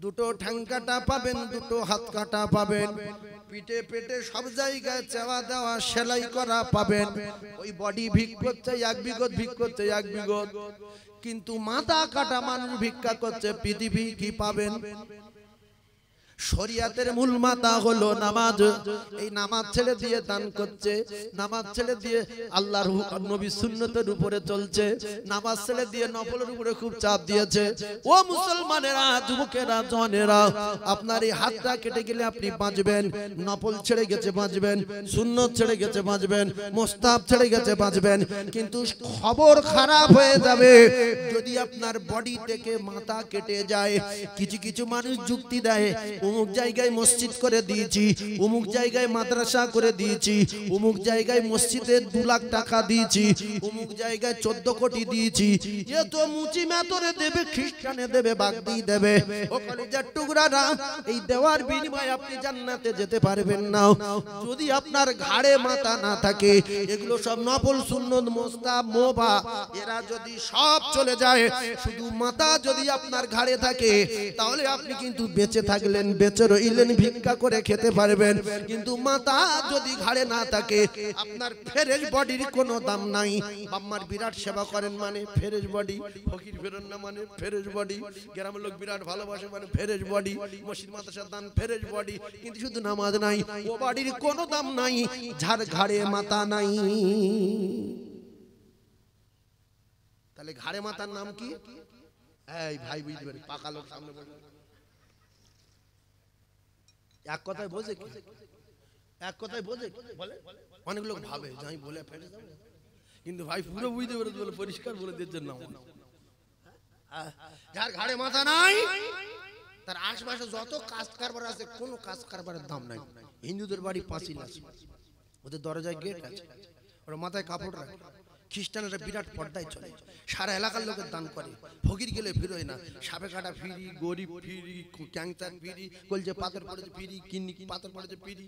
দুটো ঠ্যাং কাটা পাবেন, দুটো হাত কাটা পাবেন, পিঠে পেটে সব জায়গায় চাওয়া দেওয়া সেলাই করা পাবেন। ওই বডি ভিক করছে 1 বিঘত, ভিক করছে 1 বিঘত, কিন্তু মাথা কাটা মানুষ ভিক্ষা করছে পৃথিবী। কি পাবেন? শরিয়াতের মূল মাথা হলো নামাজ। এই নামাজ ছেড়ে দিয়ে দান করছে, নামাজ ছেড়ে দিয়ে আল্লাহর নবী সুন্নতের উপরে চলছে, নামাজ ছেড়ে দিয়ে নফলের উপরে খুব চাপ দিয়েছে। ও মুসলমানেরা, যুবকেরা, জওয়ানেরা, আপনার এই হাতটা কেটে গেলে আপনি বাঁচবেন, নফল ছেড়ে গেছে বাঁচবেন, সুন্নত ছেড়ে গেছে বাঁচবেন, মুস্তাহাব ছেড়ে গেছে বাঁচবেন। কিন্তু খবর খারাপ হয়ে যাবে যদি আপনার বডি থেকে মাথা কেটে যায়। কিছু কিছু মানুষ যুক্তি দেয়, অমুক জায়গায় মসজিদ করে দিয়েছি, অমুক জায়গায় মাদ্রাসা করে দিয়েছি, অমুক জায়গায় মসজিদে 2 লাখ টাকা দিয়েছি, অমুক জায়গায় 14 কোটি দিয়েছি, এ তো মুচি মেতরে দেবে, খ্রিস্টানে দেবে, বাগদি দেবে। ও কলিজার টুকরারা, এই দেওয়ার বিনিময়ে আপনি জান্নাতে যেতে পারবেন না যদি আপনার ঘাড়ে মাথা না থাকে। এগুলো সব নফল, সুন্নত, মুস্তাহাব, মোবা, এরা যদি সব চলে যায়, শুধু মাথা যদি আপনার ঘাড়ে থাকে, তাহলে আপনি কিন্তু বেঁচে থাকলেন, বেঁচে রইলেন, ভিক্ষা করে খেতে পারবেন। কিন্তু মাথা যদি ঘাড়ে না থাকে, আপনার ফ্রেশ বডির কোনো দাম নাই। বাম্মার বিরাট সেবা করেন মানে ফ্রেশ বডি, ফকির ফেরেন না মানে ফ্রেশ বডি, গ্রামের লোক বিরাট ভালোবাসে মানে ফ্রেশ বডি, মসজিদ মাদ্রাসার দান ফ্রেশ বডি, কিন্তু শুধু নামাজ নাই, ও বডির কোনো দাম নাই যার ঘাড়ে মাথা নাই। তাহলে ঘাড়ে মাথার নাম কি? এই ভাই বুঝবেন, পাকা লোক সামনে বলবেন, এক কথায় বোঝে কি? এক কথায় বোঝে বলে? অনেক লোক ভাবে যে আমি বলে ফেলে যাব, কিন্তু ভাই পুরো বুঝতে পেরে বলে পরিষ্কার বলে দিচ্ছেন না। যার ঘাড়ে মাথা নাই, তার আশপাশে যত কাজ কারবার আছে, কোনো কাজ কারবারের দাম নাই। হিন্দুদের বাড়ি পাঁচিল আছে, ওদের দরজায় গেট আছে, ওরা মাথায় কাপড় রাখে। খ্রিস্টানেরা বিরাট পর্দায় চলে, সারা এলাকার লোকের দান করে, ফকির গেলে ফিরোয় না, সাপে কাটা ফিরি, গরিব ফিরি, ক্যাংচার ফিরি, কলজে পাথর পড়েছে ফিরি, কিডনি পাথর পড়েছে ফিরি,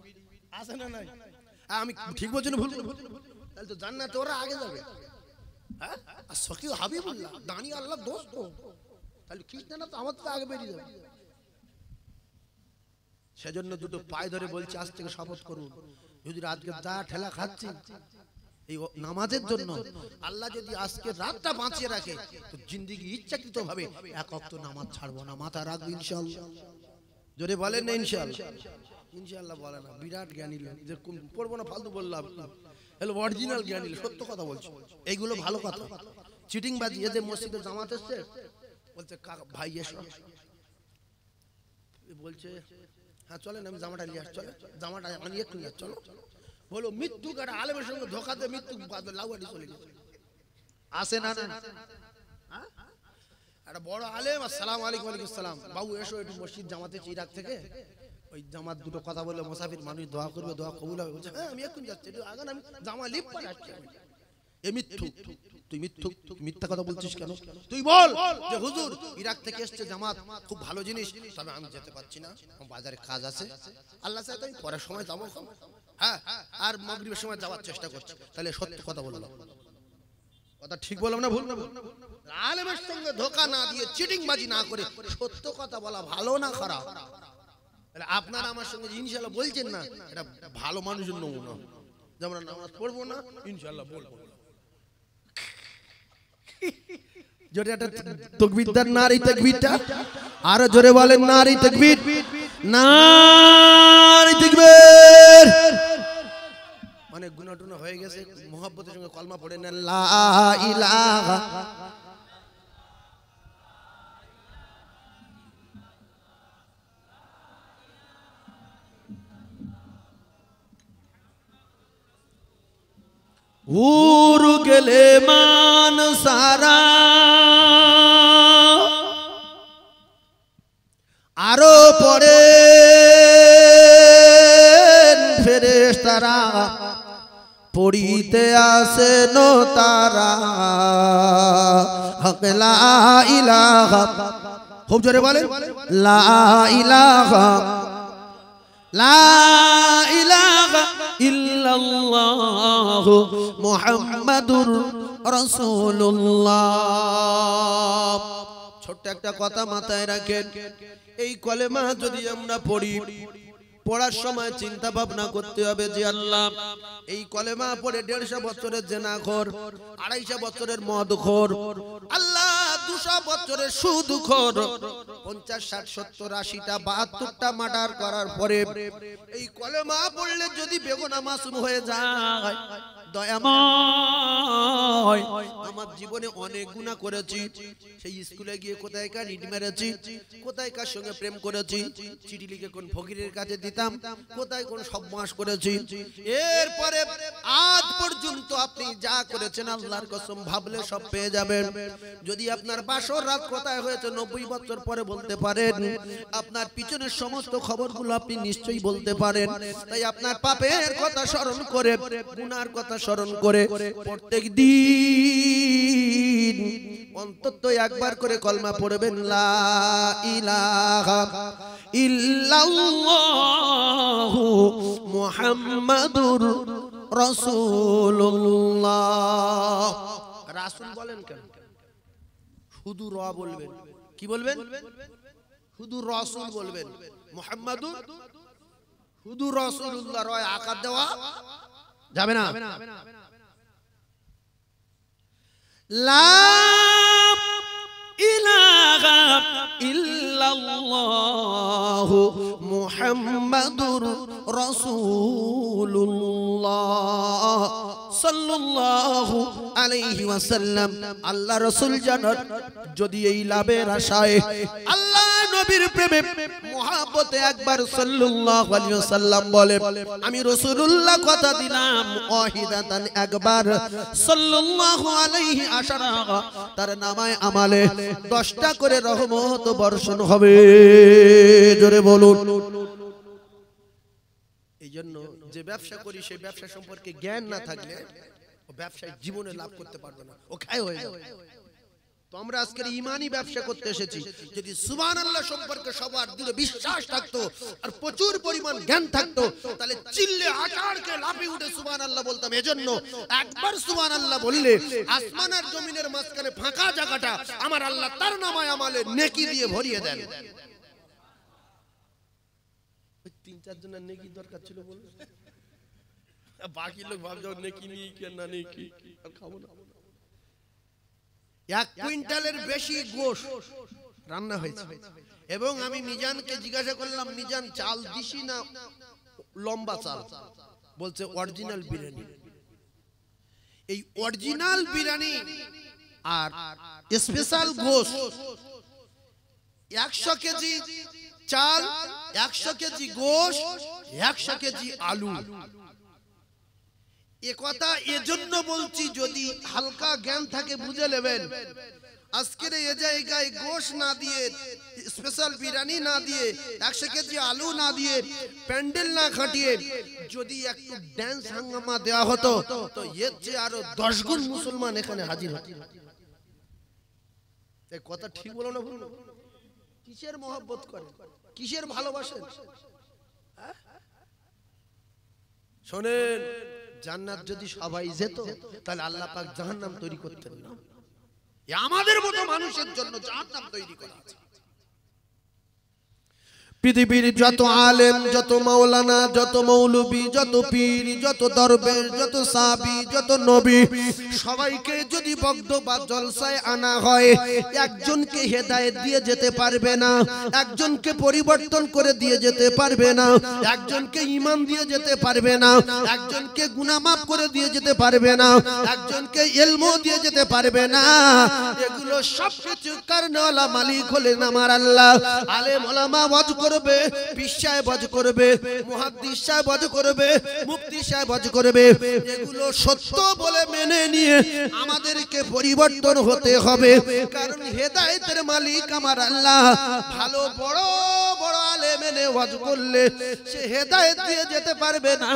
আছে না নাই? আমি ঠিক বলছি না ভুল? তাহলে তো জান্নাতে ওরা আগে যাবে। হ্যাঁ, আর সখী হাবিবুল্লাহ, দাঁড়িয়ে আল্লাহ দোস্ত, তাহলে খ্রিস্টানরা তো আমার তো আগে বেরিয়ে যাবে। সেজন্য দুটো পায়ে ধরে বলছি, আজ থেকে শপথ করুন, যদি আজকে যা ঠেলা খাচ্ছি এই নামাজের জন্য, আল্লাহ যদি আজকে রাতটা বাঁচিয়ে রাখে, তো জিন্দেগি ইচ্ছাকৃত ভাবে 1 ওয়াক্ত নামাজ ছাড়বো না। মাথা রাখবো ইনশাআল্লাহ। জোরে বলেন না ইনশাআল্লাহ? ইনশাআল্লাহ বলে না, বিরাট জ্ঞানী লোক, যে পড়বো না ফালতু বললাম, এলো অরিজিনাল জ্ঞানী, সত্য কথা বলছি। এইগুলো ভালো কথা। চিটিং বাজি, এই যে মসজিদে জামাত এসছে, বলছে ভাই এসো, বলছে হ্যাঁ চলেন, আমি জামাটা নিয়ে আসছি, চলে জামাটা আমি একটু নিয়ে চলো। বলো মৃত্যু কাটা আলেমের সঙ্গে ধোকা দিয়ে মৃত্যু লাউয়াটি চলে গেছে, আসে না? একটা বড় আলেম, আসসালামু আলাইকুম। ওয়ালাইকুম আসসালাম। বাবু এসো, একটু মসজিদ জামাতে ইরাক থেকে, ওই জামাত দুটো কথা বলে মুসাফির মানুষ দোয়া করবে, দোয়া কবুল হবে। বলছে হ্যাঁ আমি এখন যাচ্ছি, একটু আগে আমি জামা লিপ পরে আসছি। এ মিথ্যু, তুই মিথ্যু, মিথ্যা কথা বলছিস কেন? তুই বল যে হুজুর ইরাক থেকে এসছে জামাত, খুব ভালো জিনিস, তবে আমি যেতে পারছি না, আমার বাজারে কাজ আছে, আল্লাহ চাইতে আমি পরের সময় যাবো। হ্যাঁ, আর মাগরিবের সময় যাওয়ার চেষ্টা করছি। তাহলে সত্য কথা বললাম, কথা ঠিক বললাম না ভুল? আলেমের সঙ্গে ধোকা না দিয়ে, চিটিং বাজি না করে সত্য কথা বলা ভালো না খারাপ? তাহলে আপনারা আমার সঙ্গে ইনশাআল্লাহ বলছেন না, এটা ভালো মানুষের নমুনা। যেমন নামাজ পড়বো না, ইনশাআল্লাহ বলবো না। জোরে একটা তাকবীর দেন, নারী তাকবীরটা আরো জোরে বলেন, নারী তাকবীর, নারী তাকবীর। অনেক গুনাহ টুনা হয়ে গেছে, মুহাব্বতের সঙ্গে কলমা পড়ে নেন, লা ইলাহা উর গেলে মান সারা, আরো পরে ফেরেশতারা পড়িতে আসেন তারা, হক লা ইলাহা, খুব জোরে বলেন, লা ইলাহা, লা ইলাহা ইল্লাল্লাহ মুহাম্মাদুর রাসূলুল্লাহ। ছোট্ট একটা কথা মাথায় রাখেন, এই কলেমা যদি আমরা পড়ি, পড়ার সময় চিন্তা ভাবনা করতে হবে যে আল্লাহ এই কলেমা পড়ে 150 বছরের জেনাখোর, 250 বছরের মদখোর, আল্লাহ 200 বছরের সুদখোর, 50, 60, 70, 80টা 72টা মার্ডার করার পরে এই কলেমা পড়লে যদি বেগুনা মাসুম হয়ে যায়, দয়াময় আমার জীবনে অনেক গুনাহ করেছি, সেই স্কুলে গিয়ে কোথায় কার ইট মেরেছি, কোথায় কার সঙ্গে প্রেম করেছি, চিঠি লিখে কোন ফকিরের কাছে দিতাম, কোথায় কোন সবমাস করেছি, এরপরে আজ পর্যন্ত আপনি যা করেছেন আল্লাহর কসম ভাবলে সব পেয়ে যাবেন। যদি আপনার বাসর রাত কোথায় হয়েছে 90 বছর পরে বলতে পারেন, আপনার পিছনের সমস্ত খবরগুলো আপনি নিশ্চয়ই বলতে পারেন। তাই আপনার পাপের কথা স্মরণ করে, গুনার কথা স্মরণ করে প্রত্যেক দিন অন্তত একবার করে কলমা পড়বেন, লা ইলাহা ইল্লাল্লাহু মুহাম্মাদুর রাসূলুল্লাহ। রাসূল বলেন কেন? শুধু র বলবেন, কি বলবেন? শুধু রাসূল বলবেন, মুহাম্মাদুর শুধু রাসূলুল্লাহ, রয় আকার দেওয়া যাবে না। লা ইলাহা ইল্লাল্লাহু মুহাম্মাদুর রাসূলুল্লাহ সাল্লাল্লাহু আলাইহি ওয়াসাল্লাম। আল্লাহ রাসূল জানান, যদি এই লাভের আশায় আল্লাহ নবীর প্রেমে মহব্বতে একবার সাল্লাল্লাহু আলাইহি ওয়াসাল্লাম বলে, আমি রাসূলুল্লাহ কথা দিলাম, ওয়াহিদাতান একবার সাল্লাল্লাহু আলাইহি আশারা, তার নামায় আমালে 10টা করে রহমত বর্ষণ হবে। জোরে বলুন। এই জন্য যে ব্যবসা করি সেই ব্যবসা সম্পর্কে জ্ঞান না থাকলে ও ব্যবসায় জীবনে লাভ করতে পারবে না, ও খায় হয়ে যাবে। তো আমরা আজকের ঈমানি ব্যবসা করতে এসেছি। যদি সুবহানাল্লাহ সম্পর্কে সবার দৃঢ় বিশ্বাস থাকতো আর প্রচুর পরিমাণ জ্ঞান থাকতো, তাহলে চিল্লে আকারকে লাফিয়ে উঠে সুবহানাল্লাহ বলতাম। এজন্য একবার সুবহানাল্লাহ বললে আসমান আর জমিনের মাঝখানে ফাঁকা জায়গাটা আমার আল্লাহ তার নামায় আমালে নেকি দিয়ে ভরিয়ে দেন। ওই 3-4 জনের নেকি দরকার ছিল বলে বাকি লোক ভাবছে নেকি নিয়ে কি না নেকি আর খাবো না। 1 কুইন্টালের বেশি গোশত রান্না হয়েছে এবং আমি মিজানকে জিজ্ঞাসা করলাম, মিজান চাল দিছি না লম্বা চাল? বলছে অরিজিনাল বিরিয়ানি। এই অরিজিনাল বিরিয়ানি আর স্পেশাল গোশত 100 কেজি চাল, 100 কেজি গোশত, 100 কেজি আলু। এ কথা এজন্য বলছি, যদি হালকা জ্ঞান থাকে বুঝে নেবেন। আজকের এই জায়গায় গোশত না দিয়ে, স্পেশাল বিরিয়ানি না দিয়ে, 100 কেজি আলু না দিয়ে, প্যান্ডেল না খাটিয়ে যদি একটু ড্যান্স হাঙ্গামা দেওয়া হতো, তো এর চেয়ে আরো 10 গুণ মুসলমান এখানে হাজির হতো। এই কথা ঠিক বলো না ভুল? কিসের মহব্বত করে, কিসের ভালোবাসেন? শোনেন, জান্নাত যদি সবাই যেত তাহলে আল্লাহ পাক জাহান্নাম তৈরি করতেন না। আমাদের মতো মানুষের জন্য জাহান্নাম তৈরি করা আছে। পৃথিবীর যত আলেম, যত মাওলানা, যত মৌলবী, যত পীর, যত দরবেশ, যত সাহাবী, যত নবী, সবাইকে যদি বগদ বা জলসায় আনা হয়, একজনকে হেদায়েত দিয়ে যেতে পারবে না, একজনকে পরিবর্তন করে দিয়ে যেতে পারবে না, একজনকে ঈমান দিয়ে যেতে পারবে না, একজনকে গুনাহ মাফ করে দিয়ে যেতে পারবে না, একজনকে ইলম দিয়ে যেতে পারবে না। এগুলো সবকিছু কারণওয়ালা মালিক হলেন আমার আল্লাহ। আলেম ওলামা ওয়াজ করবে, পীর সাহেব ওয়াজ করবে, মুহাদ্দিস সাহেব ওয়াজ করবে, মুফতি সাহেব ওয়াজ করবে, এগুলো সত্য বলে মেনে নিয়ে আমাদেরকে পরিবর্তন হতে হবে। কারণ হেদায়েতের মালিক আমার আল্লাহ। ভালো বড় বড় আলেমের মেনে ওয়াজ করলে সে হেদায়েত দিয়ে যেতে পারবে না।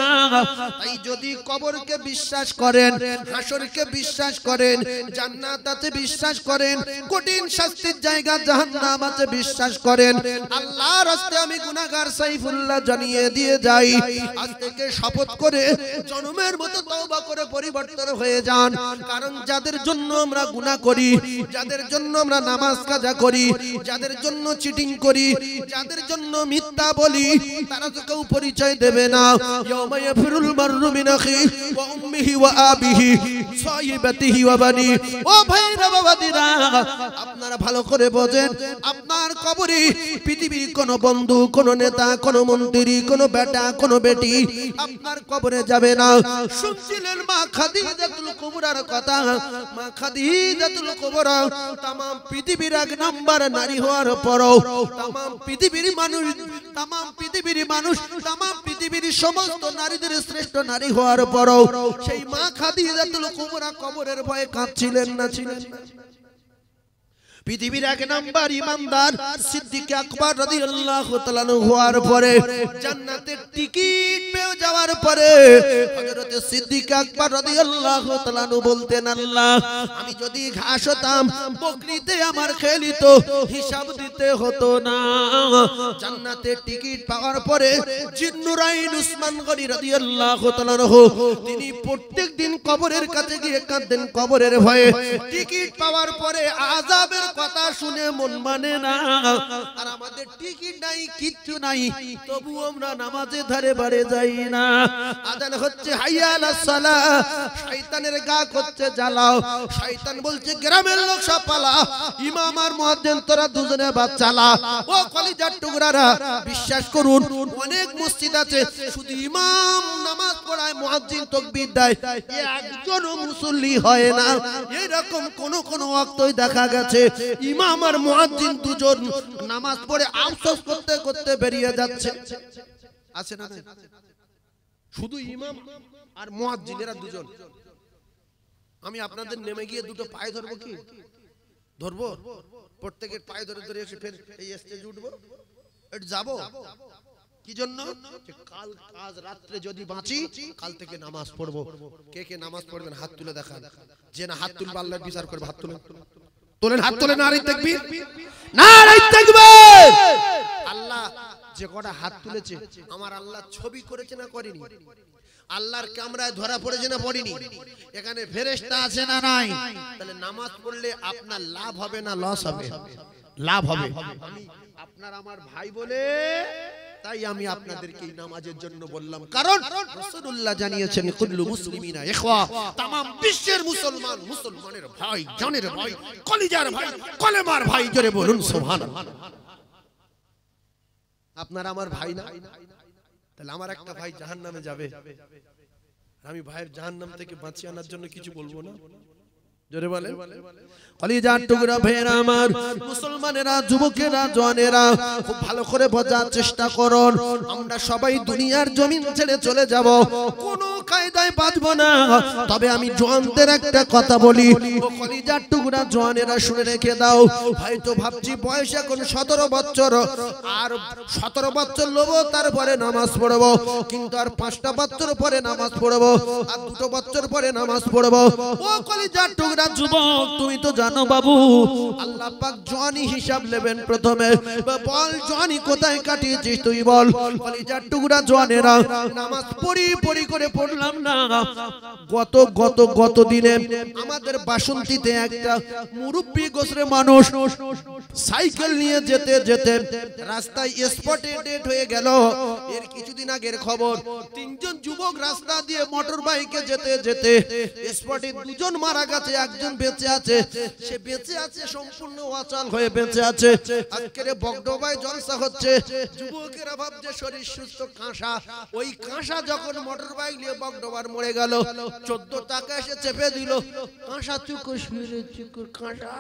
তাই যদি কবরকে বিশ্বাস করেন, হাসরকে বিশ্বাস করেন, জান্নাত আছে বিশ্বাস করেন, কঠিন শাস্তির জায়গা জাহান্নাম আছে বিশ্বাস করেন, আল্লাহর রাস্তায় আমি গুনাহগার সাইফুল্লাহ জানিয়ে দিয়ে যাই, আজ থেকে শপথ করে জন্মের মতো তওবা করে পরিবর্তন হয়ে যান। কারণ যাদের জন্য আমরা গুনাহ করি, যাদের জন্য আমরা নামাজ কাজা করি, যাদের জন্য চিটিং করি, যাদের জন্য মিথ্যা বলি, তারা তো কেউ পরিচয় দেবে না। ইয়াউমা ইয়াফিরুল মাররু মিন আখি ওয়া উম্মিহি ওয়া আবিহি সাহিবাতিহি ওয়া বানি। ও ভাইরা বাবাদিরা, আপনারা ভালো করে বোঝেন, আপনার কবরে পৃথিবীর কোন বন্ধু, কোন নেতা, কোন মন্ত্রী, কোন বেটা, কোন বেটি আপনার কবরে যাবে না। শুনছিলেন মা খাদিজাতুল কুবরার কথা? মা খাদিজাতুল কুবরা तमाम পৃথিবীর এক নাম্বার নারী হওয়ার পরও तमाम পৃথিবীর মানুষ तमाम পৃথিবীর সমস্ত নারীদের শ্রেষ্ঠ নারী হওয়ার পরও সেই মা খাদিজাতুল কুবরা কবরের ভয়ে কাঁদছিলেন না ছিলেন না? পৃথিবীর এক নাম্বার ইমানদার সিদ্দিক আকবর রাদিয়াল্লাহু তাআলা হওয়ার পরে জান্নাতের টিকিট পেয়ে যাওয়ার পরে হযরত সিদ্দিক আকবর রাদিয়াল্লাহু তাআলা বলতেন, আল্লাহ আমি যদি ঘাস হতাম, বকরিতে আমার খেলিত, হিসাব দিতে হতো না। জান্নাতের টিকিট পাওয়ার পরে জিন্নুরাইন উসমান গনি রাদিয়াল্লাহু তাআলা তিনি প্রত্যেকদিন কবরের কাছে গিয়ে কাঁদতেন কবরের ভয়ে। টিকিট পাওয়ার পরে আযাবের কথা শুনে মন মানে না, আর আমাদের টিকিট নাই, কিচ্ছু নাই, তবু আমরা নামাজের ধারে বাড়ে যাই না। আযান হচ্ছে হাইয়া আলাস সালাহ, শয়তানের গা করছে জ্বালাও, শয়তান বলছে গ্রামের লোক সব পালা, ইমাম আর মুয়াজ্জিন তোরা দুজনে বাদ চালা। ও কলিজার টুকরারা, বিশ্বাস করুন অনেক মসজিদ আছে শুধু ইমাম নামাজ পড়ায়, মুয়াজ্জিন তাকবীর দেয়, একজনও মুসল্লি হয় না। এরকম কোন কোন ওয়াক্তই দেখা গেছে ইমাম আর মুয়াজ্জিন দুজন নামাজ পড়ে আফসোস করতে করতে বেরিয়ে যাচ্ছে। আছে না? শুধু ইমাম আর মুয়াজ্জিন এরা দুজন। আমি আপনাদের নেমে গিয়ে দুটো পায়ে ধরবো, কি ধরবো? প্রত্যেকের পায়ে ধরে ধরে এসে ফের এই স্টেজে উঠবো, এটা যাবো কি জন্য? কাল আজ রাত্রে যদি বাঁচি, কাল থেকে নামাজ পড়বো। কে কে নামাজ পড়বেন হাত তুলে দেখান। যে না হাত তুলবে আল্লাহর বিচার করবে। হাত তুলেন, তোলেন হাত তোলেন। নারে তাকবীর, নারে তাকবীর। আল্লাহ যে কটা হাত তুলেছে, আমার আল্লাহ ছবি করেছে না করেনি? আল্লাহর ক্যামেরায় ধরা পড়েছে না পড়েনি? এখানে ফেরেশতা আছে না নাই? তাহলে নামাজ পড়লে আপনার লাভ হবে না লস হবে? লাভ হবে। আমি আপনার আমার ভাই বলে তাই আমি আপনাদেরকে এই নামাজের জন্য বললাম, কারণ রাসূলুল্লাহ জানিয়েছেন কুল্লু মুসলিমিনা ইখওয়া, तमाम বিশ্বের মুসলমান মুসলমানের ভাই, জানের ভাই, কলিজার ভাই, কলেমার ভাই। জোরে বলুন সুবহানাল্লাহ। আপনার আমার ভাই না? তাহলে আমার একটা ভাই জাহান্নামে যাবে, আমি ভাইয়ের জাহান্নাম থেকে বাঁচিয়ে আনার জন্য কিছু বলবো না? জোরে বলে। কলিজার টুকরা ভাইয়েরা আমার, মুসলমানেরা, যুবকেরা, জওয়ানেরা, খুব ভালো করে বোঝার চেষ্টা করুন। আমরা সবাই দুনিয়ার জমিন ছেড়ে চলে যাব, কোনো কায়দায় বাঁচবো না। তবে আমি জওয়ানদের একটা কথা বলি, ও কলিজার টুকরা জওয়ানেরা শুনে রেখে দাও। হয়তো ভাবছি বয়স এখন 17 বছর, আর 17 বছর লবো, তারপরে নামাজ পড়বো, কিন্তু আর 5টা বছর পরে নামাজ পড়বো, আর 2 বছর পরে নামাজ পড়বো। ও কলিজার টুকরা যুবক, তুমি তো জানো বাবু, আল্লাহ পাক জওয়ানি হিসাব নেবেন প্রথমে। বল জওয়ানি কোথায় কাটিয়েছিস তুই বল। কলিজার টুকরা জওয়ানেরা, নামাজ পড়ি করে পড়লাম না। গত দিনে আমাদের বাসন্তীতে একটা মুরব্বি গোসরে মানুষ সাইকেল নিয়ে যেতে যেতে রাস্তায় স্পটে ডেড হয়ে গেল। এর কিছুদিন আগের খবর, 3জন যুবক রাস্তা দিয়ে মোটর বাইকে যেতে যেতে স্পটে 2জন মারা গেছে, একজন বেঁচে আছে। সে বেঁচে আছে সম্পূর্ণ অচল হয়ে বেঁচে আছে। আজকের বগডোবায় জলসা হচ্ছে, যুবকেরা ভাবছে শরীর সুস্থ, কাঁসা। ওই কাঁসা যখন মোটর বাইক নিয়ে বগডোবার মরে গেল, 14 টাকা এসে চেপে দিল। কাঁসা চুকুর শুয়ে চুকুর কাঁসা।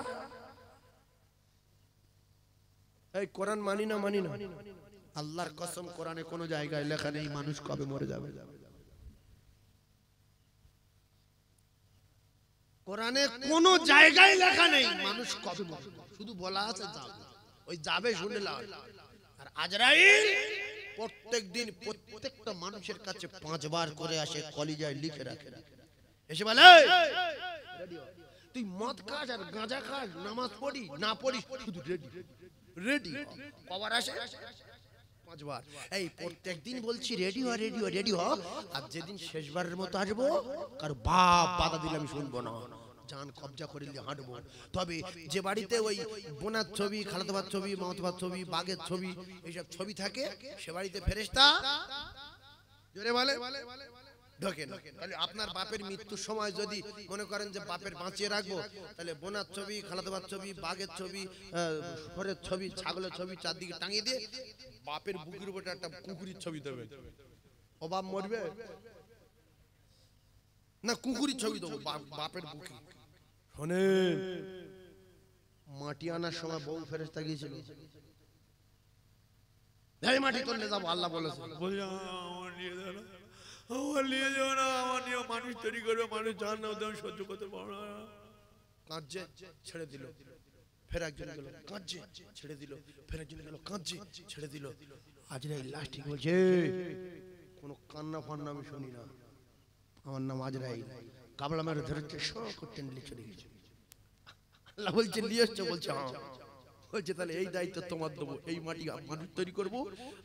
এই কোরআন মানি না? আল্লাহর কসম, কোরআনে কোন জায়গায় লেখা নেই মানুষ কবে মরে যাবে। কোরআনে কোন জায়গায় লেখা নেই মানুষ কবে মরবে। শুধু বলা আছে যাবে, ওই যাবে শুনে লাও। আর আজরাইল প্রত্যেকদিন প্রত্যেকটা মানুষের কাছে 5 বার করে আসে, কলিজায় লিখে রাখে, এসে বলে তুই মদ খাস আর গাঁজা খাস, নামাজ পড়ি না পড়ি, শুধু রেডি রেডি। কবার আসে? 5 বার। এই প্রত্যেকদিন বলছি রেডি হ রেডি হ রেডি হ, আর যেদিন শেষবারের মতো আসবো কারো বাপ বাধা দিলে আমি শুনবো না, জান কবজা করে নিয়ে হাঁটবো। তবে যে বাড়িতে ওই বোনার ছবি, খালাতোবার ছবি, মামাতোবার ছবি, বাঘের ছবি, এইসব ছবি থাকে, সে বাড়িতে ফেরেশতা জোরে বলে ঢোকে না। তাহলে আপনার বাপের মৃত্যুর সময় যদি মনে করেন যে বাপের বাঁচিয়ে রাখবো, তাহলে বোনার ছবি, খালাতোবার ছবি, বাঘের ছবি, ঘরের ছবি, ছাগলের ছবি চারদিকে টাঙিয়ে দিয়ে বাপের বুকের উপরে একটা কুকুরের ছবি দেবে। ও বাপ মরবে না, কুকুরের ছবি দেবো বাপের বুকে। শোনেন, মাটি আনার সময় বউ ফেরেশতা গিয়েছিল, এই মাটি তুললে যাবো, আল্লাহ বলেছে আমার নিয়ে যাও না, আমার নিয়ে মানুষ তৈরি করবে, মানুষ জাহান্নাম দেবে, সহ্য করতে পারবো না। কাঁদছে, ছেড়ে দিল, ফের একজন গেল, কাঁদছে, ছেড়ে দিল, ফের একজন গেল, কাঁদছে, ছেড়ে দিল। আজরাইল লাস্টে বলছে কোনো কান্না ফান্না আমি শুনি না, আমার নাম আজরাইল। কাবলা মেরে ধরেছে, সব করতে নিয়ে চলে গেছে। আল্লাহ বলছে নিয়ে এসছো? বলছে হ্যাঁ। বলছে তাহলে এই দায়িত্ব তোমার দেবো, এই মাটি মানুষ তৈরি করবো,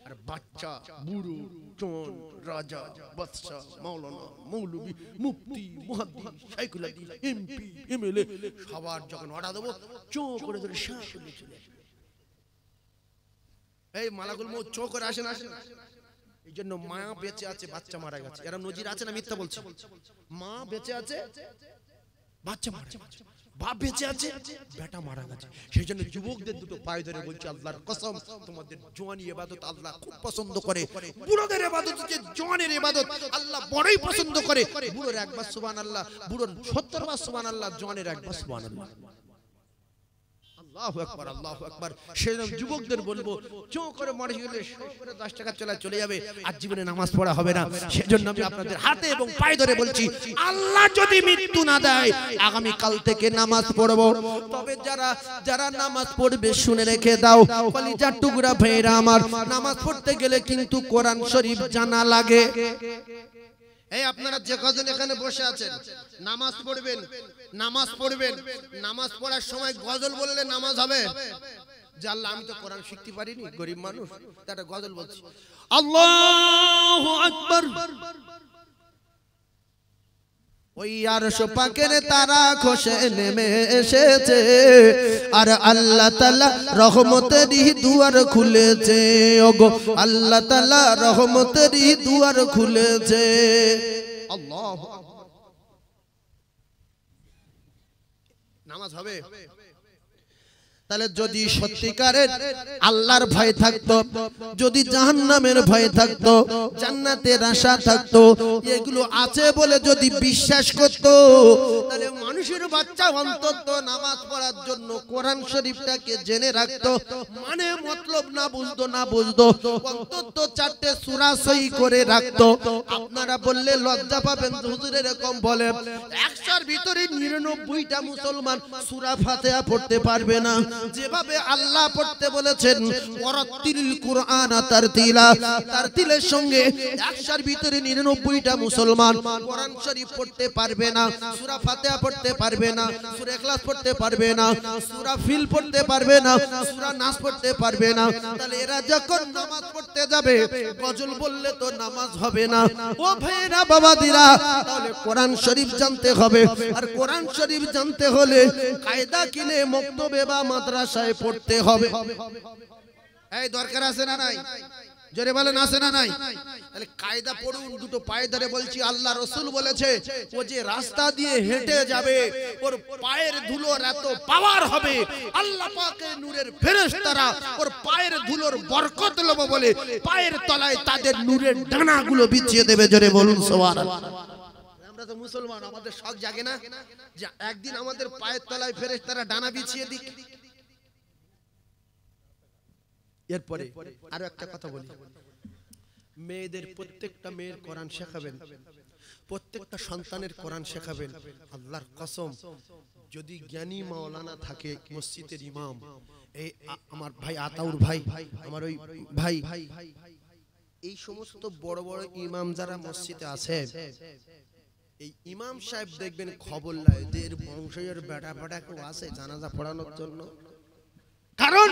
আর বাচ্চা, বুড়ো, চোন, রাজা, বাদশা, মাওলানা, মৌলবি, মুফতি, মুহাদ্দিস, শাইখুল হাদিস, এমপি, এমএলএ সবার যখন অর্ডার দেবো, চো করে ধরে শাহ করে চলে আসবে। এই মালাকুল মউত চো করে আসেন আসেন। এই জন্য মা বেঁচে আছে, বাচ্চা মারা গেছে। এরা নজির আছে না মিথ্যা বলছে? মা বেঁচে আছে, বাচ্চা মারা গেছে, বাপ বেঁচে আছে, বেটা মারা গেছে। সেই জন্য যুবকদের দুটো পায়ে ধরে বলছে আল্লাহর কসম, তোমাদের জওয়ানি ইবাদত আল্লাহ খুব পছন্দ করে। বুড়োদের ইবাদত হচ্ছে জওয়ানের ইবাদত, আল্লাহ বড়ই পছন্দ করে। বুড়োর একবার সুবহানাল্লাহ, বুড়োর 70 বার সুবহানাল্লাহ, জওয়ানের একবার সুবহানাল্লাহ। আল্লাহু আকবার, আল্লাহু আকবার। সেরকম যুবকদের বলবো, চো করে মরে গেলে 10 টাকা চলে যাবে, আর জীবনে নামাজ পড়া হবে না। সেজন্য আমি আপনাদের হাতে এবং পায়ে ধরে বলছি, আল্লাহ যদি মৃত্যু না দেয়, আগামী কাল থেকে নামাজ পড়বো। তবে যারা নামাজ পড়বে শুনে রেখে দাও, কলিজার টুকরা ভাইরা আমার, নামাজ পড়তে গেলে কিন্তু কোরআন শরীফ জানা লাগে। এই আপনারা যে কজন এখানে বসে আছেন, নামাজ পড়বেন, নামাজ পড়বেন, নামাজ পড়ার সময় গজল বললে নামাজ হবে? যে আল্লাহ আমি তো কোরআন শিখতে পারিনি, গরিব মানুষ, একটা গজল বলছি, আল্লাহু আকবার। ওই আরশ পাকের তারা খসে নেমে এসেছে, আর আল্লাহ তাআলা রহমতেরই দুয়ার খুলেছে। ওগো আল্লাহ তাআলা রহমতেরই দুয়ার খুলেছে। আল্লাহু আকবার। নামাজ হবে? তাহলে যদি সত্যিকারের আল্লাহর ভয় থাকতো, যদি জাহান্নামের ভয় থাকতো, জান্নাতের আশা থাকতো, এগুলো আছে বলে যদি বিশ্বাস করতো, তাহলে মানুষের বাচ্চা অন্তত নামাজ পড়ার জন্য কোরআন শরীফটাকে জেনে রাখতো, মানে মতলব না বুঝতো, অন্তত 4টে সূরা সহি করে রাখতো। আপনারা বললে লজ্জা পাবেন, হুজুর এরকম বলে 100-র ভিতরে 99টা মুসলমান সূরা ফাতিহা পড়তে পারবে না। যেভাবে আল্লাহ পড়তে বলেছেন, ওয়ারাত্তিলিল কুরআন তারতিলা, তারতিলের সঙ্গে 100-র ভিতরে 99টা মুসলমান কোরআন শরীফ পড়তে পারবে না, সূরা ফাতিহা পড়তে পারবে না, সূরা ইখলাস পড়তে পারবে না, সূরা ফিল পড়তে পারবে না, সূরা নাস পড়তে পারবে না। তাহলে এরা যখন নামাজ পড়তে যাবে, গজল বললে তো নামাজ হবে না। ও ভাইরা বাবাদিরা, তাহলে কোরআন শরীফ জানতে হবে, আর কোরআন শরীফ জানতে হলে কায়দা কিনে মক্তবে বা মাদ্রাসায় পড়তে হবে। এই দরকার আছে না নাই? জোরে বলেন আছে না নাই? তাহলে কায়দা পড়ুন, দুটো পায়ে ধরে বলছি। আল্লাহ রাসূল বলেছে, ও যে রাস্তা দিয়ে হেঁটে যাবে, ওর পায়ের ধুলোর এত পাওয়ার হবে, আল্লাহ পাকের নূরের ফেরেশতারা ওর পায়ের ধুলোর বরকত লব বলে পায়ের তলায় তাদের নূরের ডানাগুলো বিছিয়ে দেবে। জোরে বলুন সুবহানাল্লাহ। আমরা তো মুসলমান, আমাদের শখ জাগে না যে একদিন আমাদের পায়ের তলায় ফেরেশতারা ডানা বিছিয়ে দিক? এরপরে আরো একটা কথা বলি, মেয়েদের প্রত্যেকটা মেয়ের কোরআন শেখাবেন, প্রত্যেকটা সন্তানের কোরআন শেখাবেন। আল্লাহর কসম, যদি জ্ঞানী মাওলানা থাকে মসজিদের ইমাম, এই আমার ভাই আতাউর ভাই, আমার ওই ভাই, এই সমস্ত বড় বড় ইমাম যারা মসজিদে আছে, এই ইমাম সাহেব দেখবেন খবর লয় যে এর বংশের বেটা বেটা কেউ আছে জানাজা পড়ানোর জন্য। কারণ